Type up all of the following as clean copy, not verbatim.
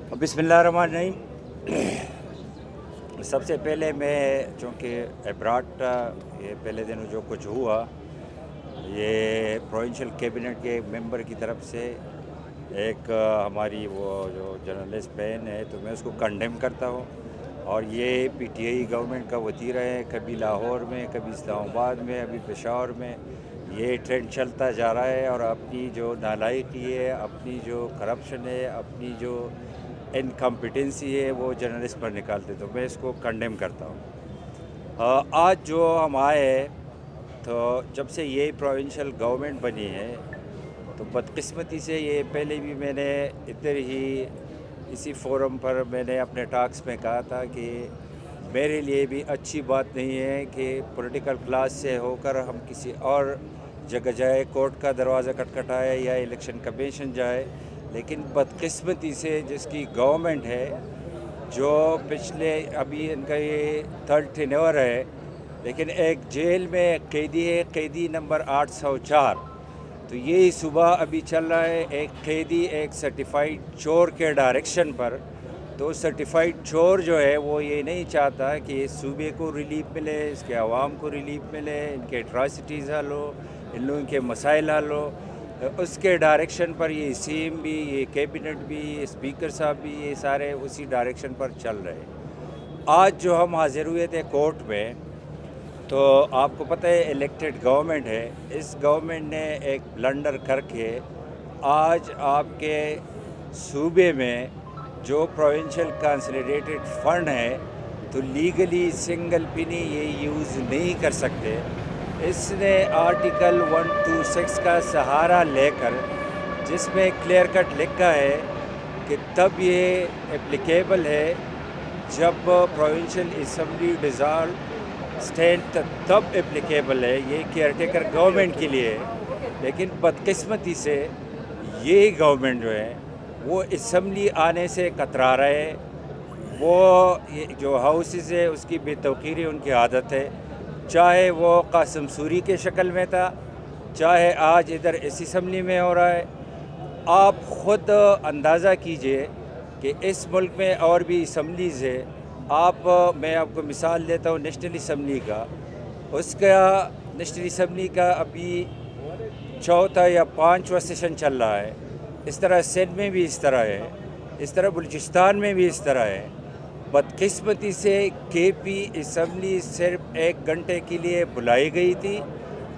بسم اللہ الرحمن الرحیم۔ سب سے پہلے میں چونکہ ابراڈ کا یہ پہلے دن جو کچھ ہوا یہ پروونشل کیبنٹ کے ممبر کی طرف سے ایک ہماری وہ جو جرنلسٹ بہن ہے تو میں اس کو کنڈیم کرتا ہوں، اور یہ پی ٹی آئی گورنمنٹ کا وتیرہ ہے، کبھی لاہور میں، کبھی اسلام آباد میں، ابھی پشاور میں یہ ٹرینڈ چلتا جا رہا ہے، اور اپنی جو نالائقی ہے، اپنی جو کرپشن ہے، اپنی جو انکمپیٹنسی ہے وہ جرنلسٹ پر نکالتے، تو میں اس کو کنڈیم کرتا ہوں۔ آج جو ہم آئے تو جب سے یہ پروونشل گورنمنٹ بنی ہے تو بدقسمتی سے یہ پہلے بھی میں نے ادھر ہی اسی فورم پر میں نے اپنے ٹاکس میں کہا تھا کہ میرے لیے بھی اچھی بات نہیں ہے کہ پولیٹیکل کلاس سے ہو کر ہم کسی اور جگہ جائے، کورٹ کا دروازہ کھٹکھٹائے یا الیکشن کمیشن جائے، لیکن بدقسمتی سے جس کی گورنمنٹ ہے جو پچھلے ابھی ان کا یہ تھرڈ ٹینور ہے، لیکن ایک جیل میں ایک قیدی ہے، قیدی نمبر 804، تو یہی صبح ابھی چل رہا ہے ایک قیدی ایک سرٹیفائیڈ چور کے ڈائریکشن پر، تو سرٹیفائیڈ چور جو ہے وہ یہ نہیں چاہتا کہ اس صوبے کو ریلیف ملے، اس کے عوام کو ریلیف ملے، ان کے اٹراسٹیز حل ہو، ان لوگوں کے مسائل حل ہو، اس کے ڈائریکشن پر یہ سی ایم بھی، یہ کیبنٹ بھی، یہ اسپیکر صاحب بھی، یہ سارے اسی ڈائریکشن پر چل رہے ہیں۔ آج جو ہم حاضر ہوئے تھے کورٹ میں، تو آپ کو پتہ ہے الیکٹڈ گورنمنٹ ہے، اس گورنمنٹ نے ایک بلنڈر کر کے آج آپ کے صوبے میں جو پروونشل کنسالیڈیٹڈ فنڈ ہے تو لیگلی سنگل پنی یہ یوز نہیں کر سکتے۔ اس نے آرٹیکل 126 کا سہارا لے کر، جس میں کلیئر کٹ لکھا ہے کہ تب یہ اپلیکیبل ہے جب پروونشل اسمبلی ڈیزالو اسٹینڈ تب اپلیکیبل ہے، یہ کیئر ٹیکر گورنمنٹ کے لیے ہے، لیکن بدقسمتی سے یہ گورنمنٹ جو ہے وہ اسمبلی آنے سے کترا رہے ہیں۔ وہ جو ہاؤسز ہے اس کی بے توقیری ان کی عادت ہے، چاہے وہ قاسم سوری کے شکل میں تھا، چاہے آج ادھر اس اسمبلی میں ہو رہا ہے۔ آپ خود اندازہ کیجئے کہ اس ملک میں اور بھی اسمبلیز ہے، میں آپ کو مثال دیتا ہوں نیشنل اسمبلی کا، اس کا نیشنل اسمبلی کا ابھی چوتھا یا پانچواں سیشن چل رہا ہے، اس طرح سندھ میں بھی اس طرح ہے، اس طرح بلوچستان میں بھی اس طرح ہے۔ بدقسمتی سے کے پی اسمبلی صرف 1 گھنٹے کے لیے بلائی گئی تھی،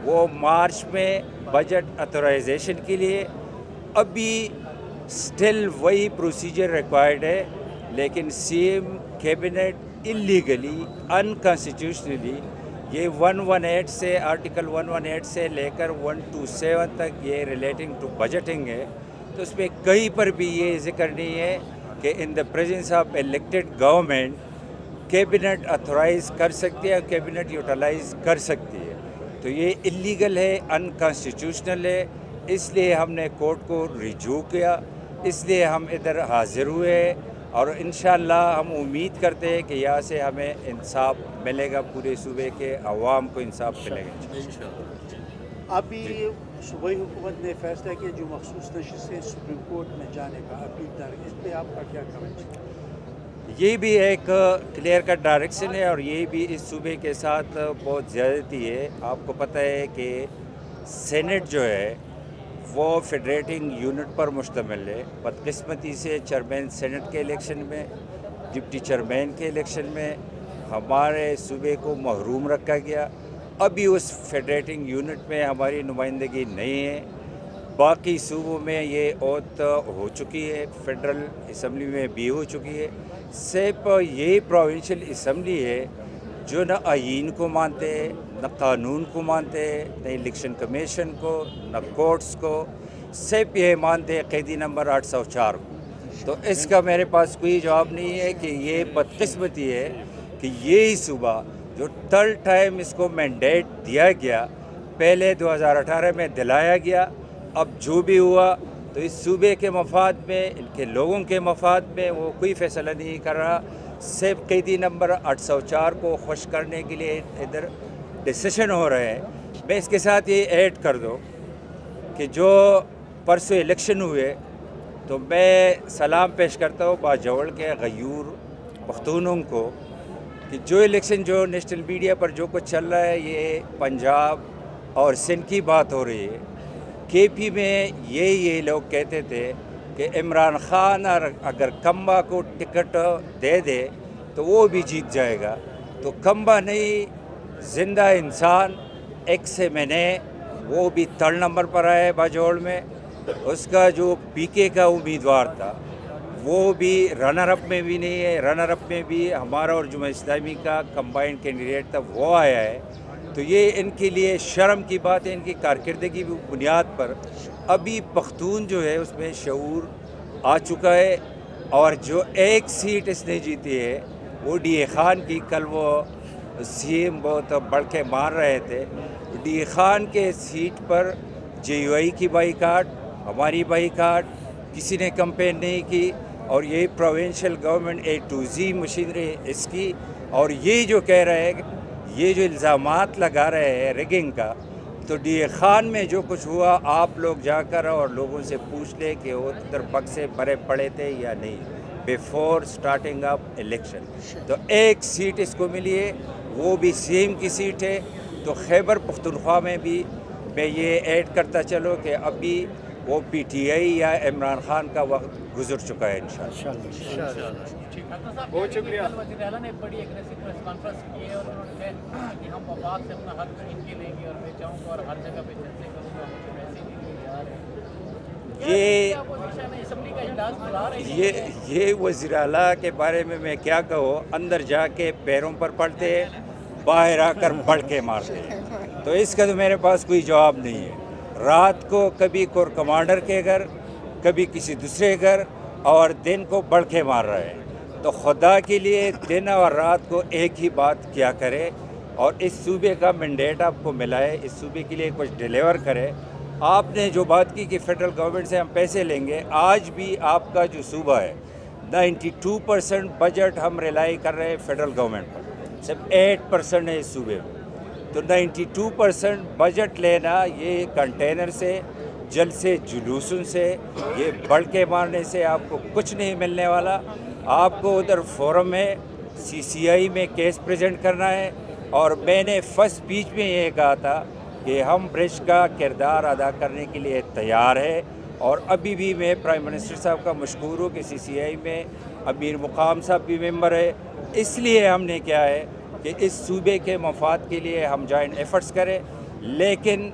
وہ مارچ میں بجٹ اتھورائزیشن کے لیے، ابھی سٹل وہی پروسیجر ریکوائرڈ ہے، لیکن سی ایم کیبنٹ اللیگلی انکانسٹیٹیوشنلی یہ 118 سے آرٹیکل 118 سے لے کر 127 تک یہ ریلیٹنگ ٹو بجٹنگ ہے، تو اس میں کہیں پر بھی یہ ذکر نہیں ہے کہ in the presence of elected government cabinet authorize کر سکتی ہے، کیبنٹ یوٹیلائز کر سکتی ہے، تو یہ اللیگل ہے، انکانسٹیٹیوشنل ہے۔ اس لیے ہم نے کورٹ کو رجوع کیا، اس لیے ہم ادھر حاضر ہوئے، اور انشاءاللہ ہم امید کرتے ہیں کہ یہاں سے ہمیں انصاف ملے گا، پورے صوبے کے عوام کو انصاف ملے گا۔ ابھی صوبائی حکومت نے فیصلہ کیا جو مخصوص نشست سے سپریم کورٹ میں جانے کا اپیل درج، اس پہ آپ کا کیا کمنٹ ہے؟ یہ بھی ایک کلیئر کٹ ڈائریکشن ہے، اور یہ بھی اس صوبے کے ساتھ بہت زیادتی ہے۔ آپ کو پتہ ہے کہ سینٹ جو ہے وہ فیڈریٹنگ یونٹ پر مشتمل ہے، بدقسمتی سے چیئرمین سینٹ کے الیکشن میں، ڈپٹی چیئرمین کے الیکشن میں ہمارے صوبے کو محروم رکھا گیا۔ ابھی اس فیڈریٹنگ یونٹ میں ہماری نمائندگی نہیں ہے، باقی صوبوں میں یہ اوت ہو چکی ہے، فیڈرل اسمبلی میں بھی ہو چکی ہے۔ صرف یہ پروونشل اسمبلی ہے جو نہ آئین کو مانتے، نہ قانون کو مانتے، نہ الیکشن کمیشن کو، نہ کورٹس کو، صرف یہ مانتے قیدی نمبر 804 کو۔ تو اس کا میرے پاس کوئی جواب نہیں ہے کہ یہ بدقسمتی ہے کہ یہی صوبہ جو تھرڈ ٹائم اس کو مینڈیٹ دیا گیا، پہلے 2018 میں دلایا گیا، اب جو بھی ہوا تو اس صوبے کے مفاد میں، ان کے لوگوں کے مفاد میں وہ کوئی فیصلہ نہیں کر رہا، صرف قیدی نمبر 804 کو خوش کرنے کے لیے ادھر ڈیسیشن ہو رہے ہیں۔ میں اس کے ساتھ یہ ایڈ کر دوں کہ جو پرسوں الیکشن ہوئے تو میں سلام پیش کرتا ہوں باجوڑ کے غیور پختونوں کو کہ جو الیکشن جو نیشنل میڈیا پر جو کچھ چل رہا ہے یہ پنجاب اور سندھ کی بات ہو رہی ہے. کے پی میں یہ لوگ کہتے تھے کہ عمران خان اگر کمبا کو ٹکٹ دے دے تو وہ بھی جیت جائے گا. تو کمبا نہیں، زندہ انسان ایکس ایم این اے وہ بھی 3rd نمبر پر آئے باجوڑ میں. اس کا جو پی کے کا امیدوار تھا وہ بھی رنر اپ میں بھی نہیں ہے. رنر اپ میں بھی ہمارا اور جماعت اسلامی کا کمبائنڈ کینڈیڈیٹ تھا وہ آیا ہے. تو یہ ان کے لیے شرم کی بات ہے. ان کی کارکردگی کی بنیاد پر ابھی پختون جو ہے اس میں شعور آ چکا ہے. اور جو ایک سیٹ اس نے جیتی ہے وہ ڈی اے خان کی. کل وہ سی ایم بہت بڑھ کے مار رہے تھے. ڈی اے خان کے سیٹ پر جے یو آئی کی بائیکاٹ، ہماری بائیکاٹ، کسی نے کمپین نہیں کی. اور یہ provincial government A to Z machinery اس کی. اور یہ جو کہہ رہے ہیں، یہ جو الزامات لگا رہے ہیں ریگنگ کا، تو ڈی اے خان میں جو کچھ ہوا آپ لوگ جا کر اور لوگوں سے پوچھ لیں کہ وہ ادھر پگ سے بھرے پڑے تھے یا نہیں بیفور سٹارٹنگ اپ الیکشن. تو ایک سیٹ اس کو ملی ہے، وہ بھی سی ایم کی سیٹ ہے. تو خیبر پختونخوا میں بھی میں یہ ایڈ کرتا چلو کہ ابھی وہ پی ٹی آئی یا عمران خان کا وقت گزر چکا ہے انشاءاللہ. بہت شکریہ. وزیر اعلیٰ نے بڑی ایگریسو پریس کانفرنس کی ہے اور انہوں نے کہا کہ ہم وفاق سے اپنا حق چھین کے لیں گے اور میں چاہوں گا اور ہر جگہ پہ چرچے کروں گا. مجھے ویسے ہی نہیں یار یہ وزیر اعلیٰ کے بارے میں کیا کہوں. اندر جا کے پیروں پر پڑتے ہیں، باہر آ کر بڑھ کے مارتے ہیں. تو اس کا تو میرے پاس کوئی جواب نہیں ہے. رات کو کبھی کور کمانڈر کے گھر، کبھی کسی دوسرے گھر، اور دن کو بڑھ کے مار رہے ہیں. تو خدا کے لیے دن اور رات کو ایک ہی بات کیا کرے اور اس صوبے کا مینڈیٹ آپ کو ملا ہے، اس صوبے کے لیے کچھ ڈیلیور کرے. آپ نے جو بات کی کہ فیڈرل گورنمنٹ سے ہم پیسے لیں گے، آج بھی آپ کا جو صوبہ ہے 92% بجٹ ہم ریلائی کر رہے ہیں فیڈرل گورنمنٹ پر، صرف 8% ہے اس صوبے میں. تو 92% بجٹ لینا یہ کنٹینر سے، جلسے جلوسوں سے، یہ بڑھ کے مارنے سے آپ کو کچھ نہیں ملنے والا. آپ کو ادھر فورم میں سی سی آئی میں کیس پریزنٹ کرنا ہے. اور میں نے فرسٹ اسپیچ میں یہ کہا تھا کہ ہم برج کا کردار ادا کرنے کے لیے تیار ہے. اور ابھی بھی میں پرائم منسٹر صاحب کا مشکور ہوں کہ سی سی آئی میں امیر مقام صاحب بھی ممبر ہے. اس لیے ہم نے کیا ہے کہ اس صوبے کے مفاد کے لیے ہم جوائنٹ ایفرٹس کریں. لیکن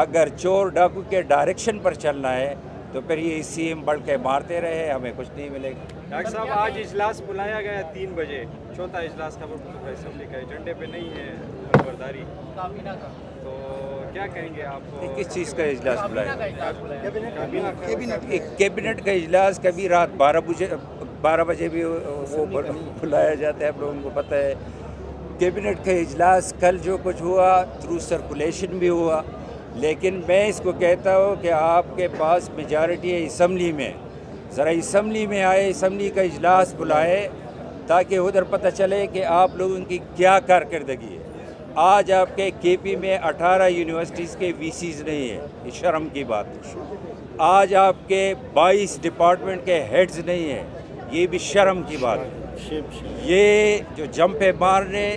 اگر چور ڈاکو کے ڈائریکشن پر چلنا ہے تو پھر یہ سی ایم بڑھ کے مارتے رہے، ہمیں کچھ نہیں ملے گا. ڈاکٹر صاحب آج اجلاس بلایا گیا ہے 3 بجے، چوتھا اجلاس خیبر پختونخوا اسمبلی کا. ایجنڈے پہ نہیں ہے خبرداری، تو کیا کہیں گے آپ؟ کس چیز کا اجلاس بلایا؟ کیبنٹ کا اجلاس کبھی رات 12 بجے بھی وہ بلایا جاتا ہے. آپ لوگوں کو پتہ ہے کیبنٹ کا اجلاس کل جو کچھ ہوا تھرو سرکولیشن بھی ہوا. لیکن میں اس کو کہتا ہوں کہ آپ کے پاس میجارٹی ہے اسمبلی میں، ذرا اسمبلی میں آئے، اسمبلی کا اجلاس بلائے تاکہ ادھر پتہ چلے کہ آپ لوگوں کی کیا کارکردگی ہے. آج آپ کے کے پی میں 18 یونیورسٹیز کے وی سیز نہیں ہیں، یہ شرم کی بات ہے. آج آپ کے 22 ڈپارٹمنٹ کے ہیڈز نہیں ہیں، یہ بھی شرم کی بات ہے. یہ جو جمپے مارنے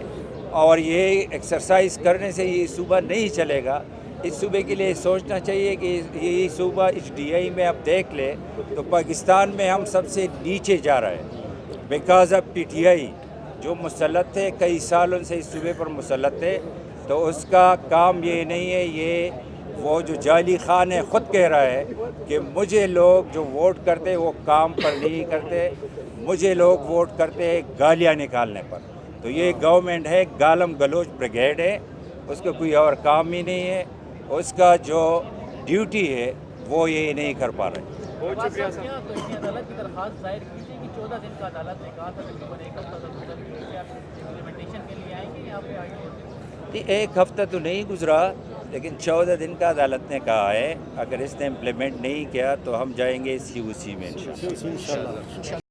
اور یہ ایکسرسائز کرنے سے یہ صوبہ نہیں چلے گا. اس صوبے کے لیے سوچنا چاہیے کہ یہ صوبہ ایچ ڈی آئی میں آپ دیکھ لیں تو پاکستان میں ہم سب سے نیچے جا رہے ہیں because of P T I جو مسلط تھے، کئی سالوں سے اس صوبے پر مسلط تھے. تو اس کا کام یہ نہیں ہے. یہ وہ جو جعلی خان ہے خود کہہ رہا ہے کہ مجھے لوگ جو ووٹ کرتے وہ کام پر نہیں کرتے، مجھے لوگ ووٹ کرتے ہیں گالیاں نکالنے پر. تو یہ گورنمنٹ ہے، گالم گلوچ بریگیڈ ہے، اس کا کوئی اور کام ہی نہیں ہے. اس کا جو ڈیوٹی ہے وہ یہ نہیں کر پا رہے. بہت شکریہ صاحب. عدالت کی درخواست ظاہر کی تھی کہ 14 دن کا عدالت نے کہا تھا تقریباً 1 ہفتہ تک گزر گیا. آپ امپلیمنٹیشن کے لیے آئیں گے یہاں پہ آگے؟ ایک ہفتہ تو نہیں گزرا لیکن 14 دن کا عدالت نے کہا ہے. اگر اس نے امپلیمنٹ نہیں کیا تو ہم جائیں گے سی او سی میں انشاءاللہ.